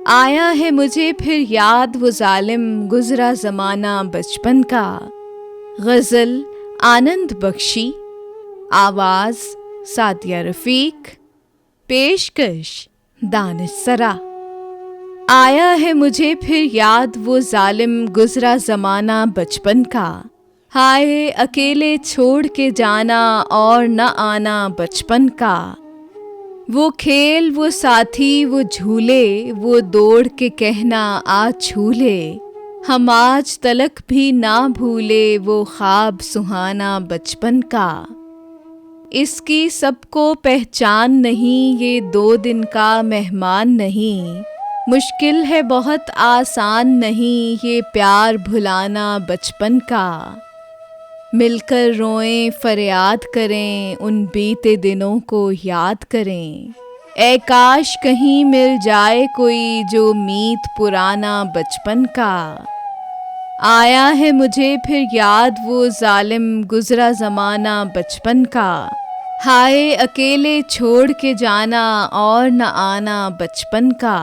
आया है मुझे फिर याद वो जालिम गुजरा ज़माना बचपन का। गज़ल आनंद बख्शी, आवाज़ सादिया रफ़ीक, पेशकश दानिश सरा। आया है मुझे फिर याद वो जालिम गुजरा ज़माना बचपन का। हाय अकेले छोड़ के जाना और न आना बचपन का। वो खेल वो साथी वो झूले, वो दौड़ के कहना आ छूले। हम आज तलक भी ना भूले वो ख्वाब सुहाना बचपन का। इसकी सबको पहचान नहीं, ये 2 दिन का मेहमान नहीं। मुश्किल है बहुत आसान नहीं, ये प्यार भुलाना बचपन का। मिलकर रोएं फरियाद करें, उन बीते दिनों को याद करें। ऐ काश कहीं मिल जाए कोई जो मीत पुराना बचपन का। आया है मुझे फिर याद वो जालिम गुजरा ज़माना बचपन का। हाय अकेले छोड़ के जाना और न आना बचपन का।